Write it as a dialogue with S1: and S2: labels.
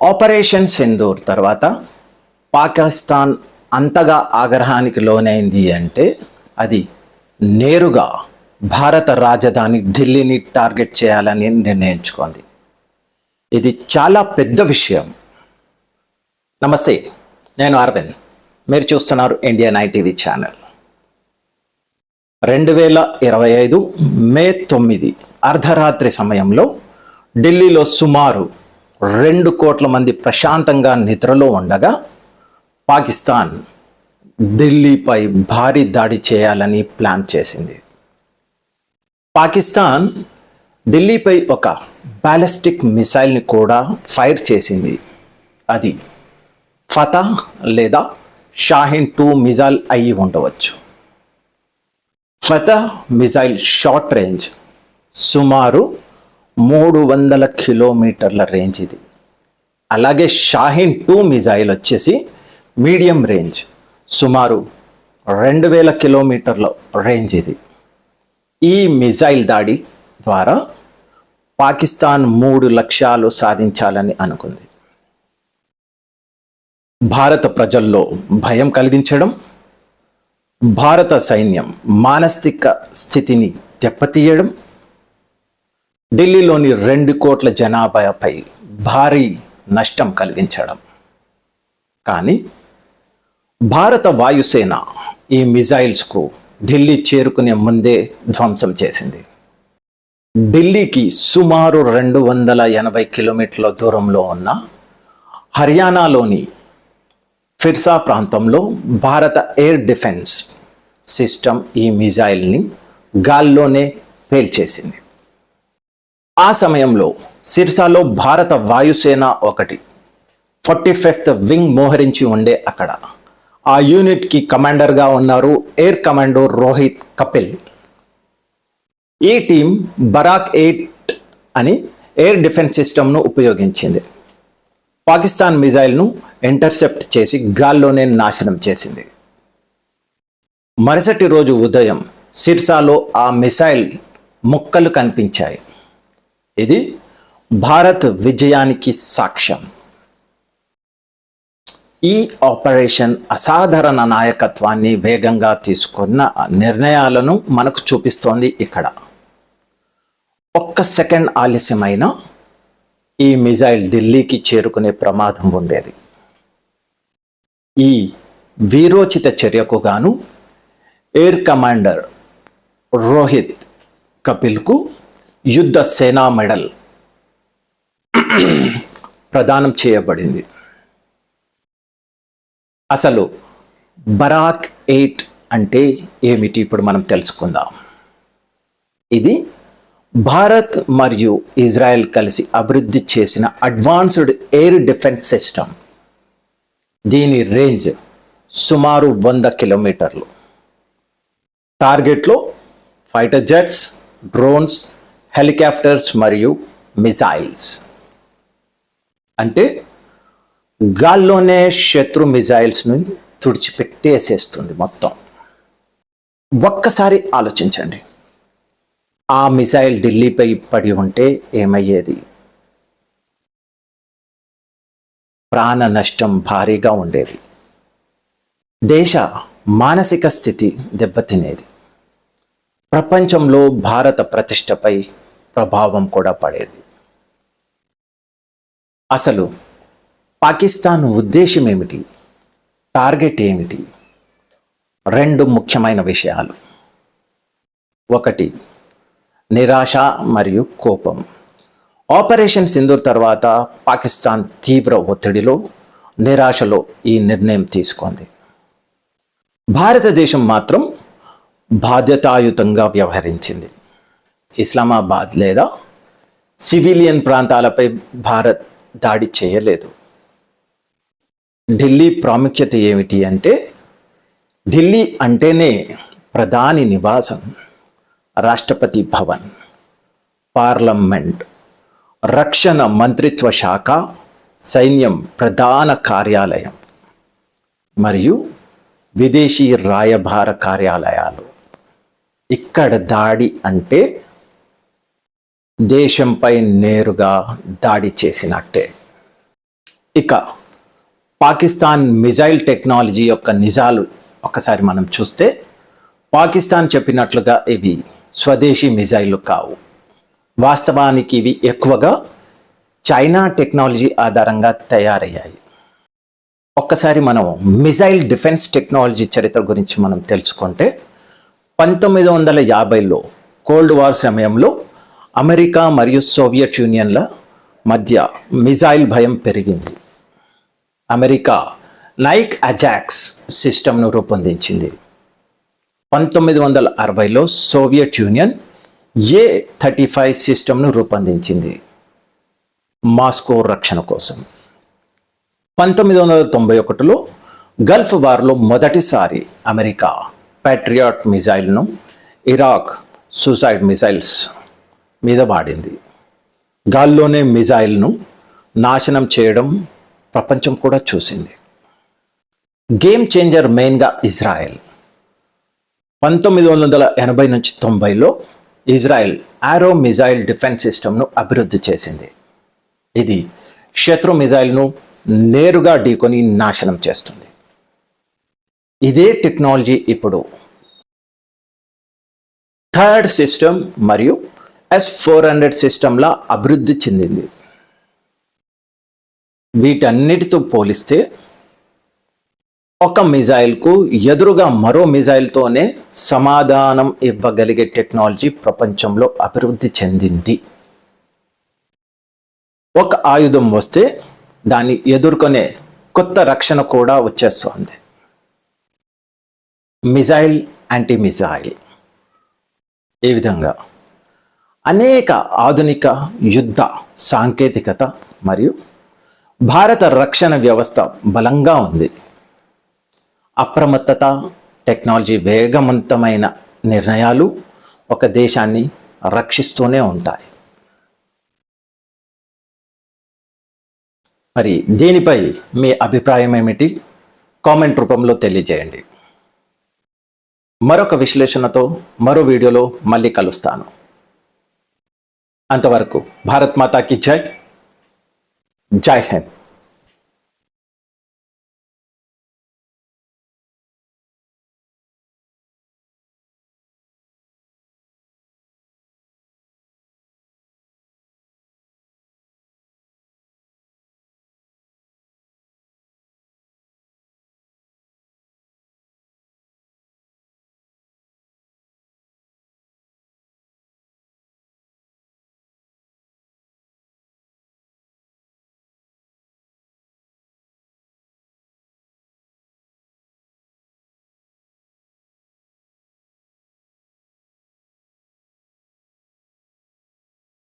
S1: Operation Sindoor తర్వాత పాకిస్తాన్ అంతగా ఆగ్రహానికి లోనైంది అంటే అది నేరుగా భారత రాజధాని ఢిల్లీని టార్గెట్ చేయాలని నిర్ణయించుకుంది. ఇది చాలా పెద్ద విషయం. నమస్తే, నేను అరవింద్. మీరు చూస్తున్నారు ఇండియన్ ఐటీవీ ఛానల్. 2025 మే 9 అర్ధరాత్రి సమయంలో ఢిల్లీలో సుమారు 2 కోట్ల మంది ప్రశాంతంగా నిద్రలో ఉండగా పాకిస్తాన్ ఢిల్లీపై భారీ దాడి చేయాలని ప్లాన్ చేసింది. పాకిస్తాన్ ఢిల్లీపై ఒక బ్యాలిస్టిక్ మిసైల్ని కూడా ఫైర్ చేసింది. అది ఫతా లేదా షాహీన్ 2 మిసైల్ అయి ఉండవచ్చు. ఫతా మిసైల్ షార్ట్ రేంజ్ సుమారు 300 కిలోమీటర్ల రేంజ్ ఇది. అలాగే షాహీన్ 2 మిసైల్ వచ్చేసి మీడియం రేంజ్ సుమారు 2000 కిలోమీటర్ల రేంజ్ ఇది. ఈ మిసైల్ దాడి ద్వారా పాకిస్తాన్ 3 లక్ష్యాలు సాధించాలని అనుకుంది. భారత ప్రజల్లో భయం కలిగించడం, భారత సైన్యం మానసిక స్థితిని దెబ్బతీయడం, ఢిల్లీలోని 2 కోట్ల జనాభాపై భారీ నష్టం కలిగించడం. కానీ భారత వాయుసేన ఈ మిసైల్స్కు ఢిల్లీ చేరుకునే ముందే ధ్వంసం చేసింది. ఢిల్లీకి సుమారు 280 కిలోమీటర్ల దూరంలో ఉన్న హర్యానాలోని ఫిర్సా ప్రాంతంలో భారత ఎయిర్ డిఫెన్స్ సిస్టమ్ ఈ మిసైల్ని గాల్లోనే పేల్చేసింది. ఆ సమయంలో సిర్సాలో భారత వాయుసేన 45th వింగ్ మోహరించి ఉండే అక్కడ ఆ యూనిట్కి కమాండర్గా ఉన్నారు ఎయిర్ కమాండర్ రోహిత్ కపిల్. ఈ టీం బరాక్ 8 అని ఎయిర్ డిఫెన్స్ సిస్టమ్ను ఉపయోగించింది. పాకిస్తాన్ మిసైల్ను ఇంటర్సెప్ట్ చేసి గాల్లోనే నాశనం చేసింది. మరుసటి రోజు ఉదయం సిర్సాలో ఆ మిసైల్ ముక్కలు కనిపించాయి. ఇది భారత్ విజయానికి సాక్ష్యం. ఈ ఆపరేషన్ అసాధారణ నాయకత్వాన్ని, వేగంగా తీసుకున్న నిర్ణయాలను మనకు చూపిస్తోంది. ఇక్కడ 1 సెకండ్ ఆలస్యమైన ఈ మిసైల్ ఢిల్లీకి చేరుకునే ప్రమాదం ఉండేది. ఈ వీరోచిత చర్యకు గాను ఎయిర్ కమాండర్ రోహిత్ కపిల్కు యుద్ధ సేనా మెడల్ ప్రదానం చేయబడింది. అసలు బరాక్ 8 అంటే ఏమిటి ఇప్పుడు మనం తెలుసుకుందాం. ఇది భారత్ మరియు ఇజ్రాయెల్ కలిసి అభివృద్ధి చేసిన అడ్వాన్స్డ్ ఎయిర్ డిఫెన్స్ సిస్టమ్. దీని రేంజ్ సుమారు 100 కిలోమీటర్లు. టార్గెట్లో ఫైటర్ జెట్స్, డ్రోన్స్, హెలికాప్టర్స్ మరియు మిసైల్స్. అంటే గాల్లోనే శత్రు మిసైల్స్ను తుడిచిపెట్టేసేస్తుంది మొత్తం. ఒక్కసారి ఆలోచించండి, ఆ మిసైల్ ఢిల్లీపై పడి ఉంటే ఏమయ్యేది? ప్రాణ నష్టం భారీగా ఉండేది. దేశ మానసిక స్థితి దెబ్బతినేది. ప్రపంచంలో భారత ప్రతిష్టపై ప్రభావం కూడా పడేది. అసలు పాకిస్తాన్ ఉద్దేశం ఏమిటి? టార్గెట్ ఏమిటి? 2 ముఖ్యమైన విషయాలు. 1 నిరాశ మరియు కోపం. ఆపరేషన్ సింధూర్ తర్వాత పాకిస్తాన్ తీవ్ర ఒత్తిడిలో, నిరాశలో ఈ నిర్ణయం తీసుకుంది. భారతదేశం మాత్రం బాధ్యతాయుతంగా వ్యవహరించింది. ఇస్లామాబాద్ లేదా సివిలియన్ ప్రాంతాలపై భారత్ దాడి చేయలేదు. ఢిల్లీ ప్రాముఖ్యత ఏమిటి అంటే, ఢిల్లీ అంటేనే ప్రధాని నివాసం, రాష్ట్రపతి భవన్, పార్లమెంట్, రక్షణ మంత్రిత్వ శాఖ, సైన్యం ప్రధాన కార్యాలయం మరియు విదేశీ రాయబార కార్యాలయాలు. ఇక్కడ దాడి అంటే దేశంపై నేరుగా దాడి చేసినట్టే. ఇక పాకిస్తాన్ మిజైల్ టెక్నాలజీ యొక్క నిజాలు ఒకసారి మనం చూస్తే, పాకిస్తాన్ చెప్పినట్లుగా ఇవి స్వదేశీ మిజైళ్ళు కావు. వాస్తవానికి ఇవి ఎక్కువగా చైనా టెక్నాలజీ ఆధారంగా తయారయ్యాయి. ఒక్కసారి మనం మిజైల్ డిఫెన్స్ టెక్నాలజీ చరిత్ర గురించి మనం తెలుసుకుంటే, 1950లో కోల్డ్ వార్ సమయంలో అమెరికా మరియు సోవియట్ యూనియన్ల మధ్య మిజైల్ భయం పెరిగింది. అమెరికా నైక్ అజాక్స్ సిస్టమ్ను రూపొందించింది. 1960లో సోవియట్ యూనియన్ A-35 సిస్టమ్ను రూపొందించింది మాస్కో రక్షణ కోసం. 1991లో గల్ఫ్ వార్లో మొదటిసారి America Patriot మిజైల్ను Iraq suicide missiles మీద వాడింది. గాల్లోనే మిజైల్ను నాశనం చేయడం ప్రపంచం కూడా చూసింది. గేమ్ చేంజర్ మెయిన్గా ఇజ్రాయెల్. 1980 నుంచి 90లో ఇజ్రాయెల్ ఆరో మిజైల్ డిఫెన్స్ సిస్టమ్ను అభివృద్ధి చేసింది. ఇది శత్రు మిజైల్ను నేరుగా ఢీకొని నాశనం చేస్తుంది. ఇదే టెక్నాలజీ ఇప్పుడు థర్డ్ సిస్టమ్ మరియు S-400 సిస్టంలా అభివృద్ధి చెందింది. వీటన్నిటితో పోలిస్తే ఒక మిజైల్కు ఎదురుగా మరో మిజైల్తోనే సమాధానం ఇవ్వగలిగే టెక్నాలజీ ప్రపంచంలో అభివృద్ధి చెందింది. ఒక ఆయుధం వస్తే దాన్ని ఎదుర్కొనే కొత్త రక్షణ కూడా వచ్చేస్తోంది. Missile anti missile. ఈ విధంగా అనేక ఆధునిక యుద్ధ సాంకేతికత మరియు భారత రక్షణ వ్యవస్థ బలంగా ఉంది. అప్రమత్తత, టెక్నాలజీ, వేగవంతమైన నిర్ణయాలు ఒక దేశాన్ని రక్షిస్తూనే ఉంటాయి. మరి దీనిపై మీ అభిప్రాయం ఏమిటి? కామెంట్ రూపంలో తెలియజేయండి. మరొక విశ్లేషణతో మరో వీడియోలో మళ్ళీ కలుస్తాను. అంతవరకు భారత్ మాతాకి జై. జై హింద్.